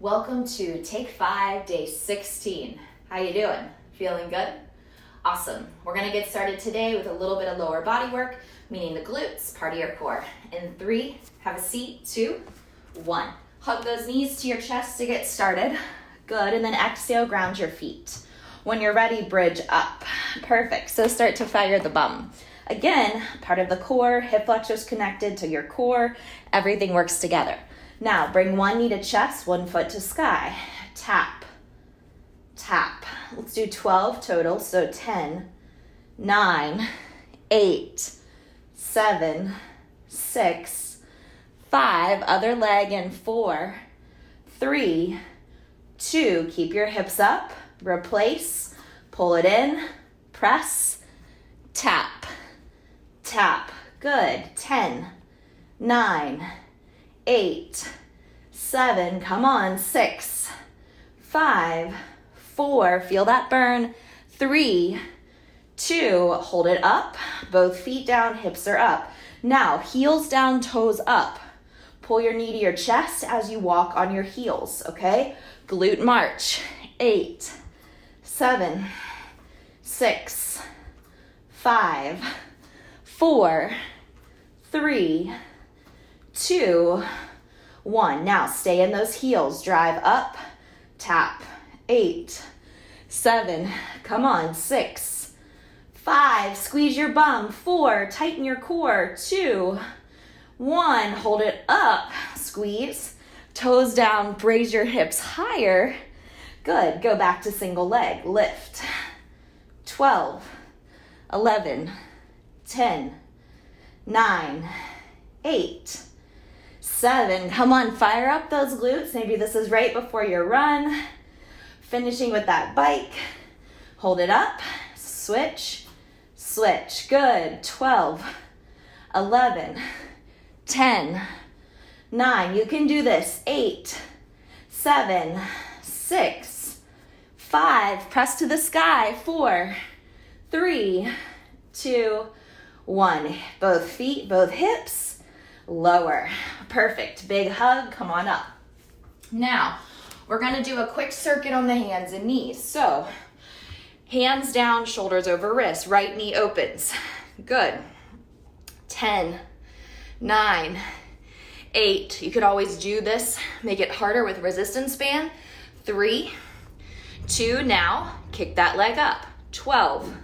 Welcome to Take 5, Day 16. How you doing? Feeling good? Awesome. We're gonna get started today with a little bit of lower body work, meaning the glutes, part of your core. In 3, have a seat, 2, 1. Hug those knees to your chest to get started. Good, and then exhale, ground your feet. When you're ready, bridge up. Perfect, so start to fire the bum. Again, part of the core, hip flexors connected to your core, everything works together. Now, bring one knee to chest, one foot to sky. Tap, tap. Let's do 12 total, so 10, 9, 8, 7, 6, 5, other leg in 4, 3, 2, keep your hips up, replace, pull it in, press, tap, tap. Good. 10, 9, 8, 7, come on, 6, 5, 4, feel that burn, 3, 2, hold it up, both feet down, hips are up. Now, heels down, toes up. Pull your knee to your chest as you walk on your heels, okay? Glute march, 8, 7, 6, 5, 4, 3, 2, 1. Now stay in those heels. Drive up, tap. 8, 7, come on. 6, 5, squeeze your bum. 4, tighten your core. 2, 1, hold it up. Squeeze, toes down, raise your hips higher. Good. Go back to single leg. Lift. 12, 11, 10, 9, 8, 7, come on, fire up those glutes. Maybe this is right before your run. Finishing with that bike. Hold it up, switch, switch. Good. 12, 11, 10, 9. You can do this. 8, 7, 6, 5. Press to the sky. 4, 3, 2, 1. Both feet, both hips. Lower. Perfect. Big hug. Come on up. Now, we're going to do a quick circuit on the hands and knees. So, hands down, shoulders over wrists. Right knee opens. Good. 10, 9, 8. You could always do this. Make it harder with resistance band. 3, 2. Now, kick that leg up. 12,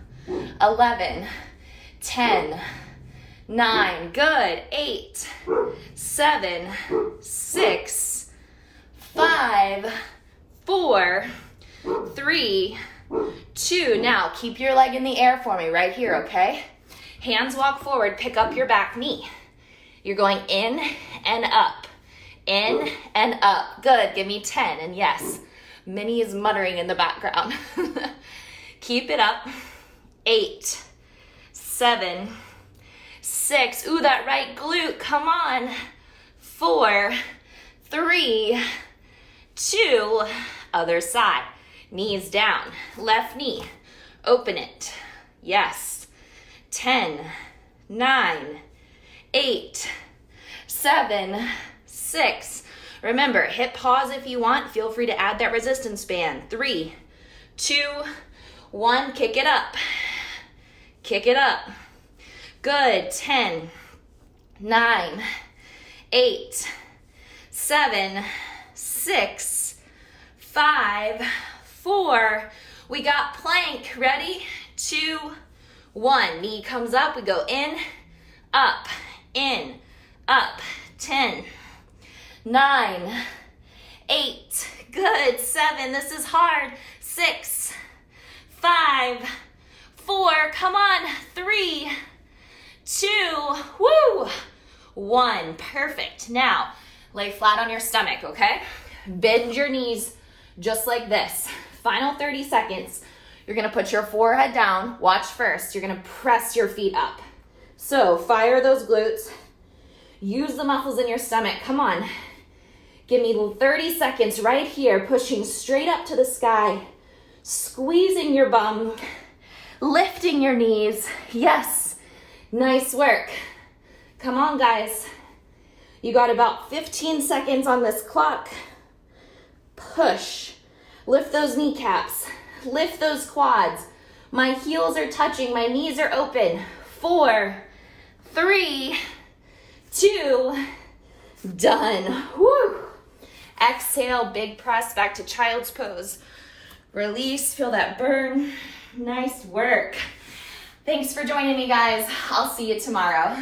11, 10, 9, good. 8, 7, 6, 5, 4, 3, 2. Now keep your leg in the air for me right here, okay? Hands walk forward, pick up your back knee. You're going in and up, in and up. Good, give me 10, and yes, Minnie is muttering in the background. Keep it up. 8, 7, 6, ooh, that right glute, come on. 4, 3, 2, other side. Knees down, left knee, open it. Yes. 10, 9, 8, 7, 6. Remember, hip pause if you want. Feel free to add that resistance band. 3, 2, 1, kick it up. Kick it up. Good. 10, 9, 8, 7, 6, 5, 4. We got plank. Ready? 2, 1. Knee comes up. We go in, up, 10, 9, 8. Good. 7. This is hard. 6, 5, 4. Come on. 3, 2, woo, 1. Perfect. Now, lay flat on your stomach, okay? Bend your knees just like this. Final 30 seconds. You're gonna put your forehead down. Watch first. You're gonna press your feet up. So, fire those glutes. Use the muscles in your stomach. Come on. Give me 30 seconds right here, pushing straight up to the sky, squeezing your bum, lifting your knees. Yes. Nice work. Come on, guys. You got about 15 seconds on this clock. push. Lift those kneecaps, lift those quads. My heels are touching, my knees are open. 4, 3, 2, done. Woo. Exhale, big press back to child's pose. Release, feel that burn. Nice work. Thanks for joining me, guys. I'll see you tomorrow.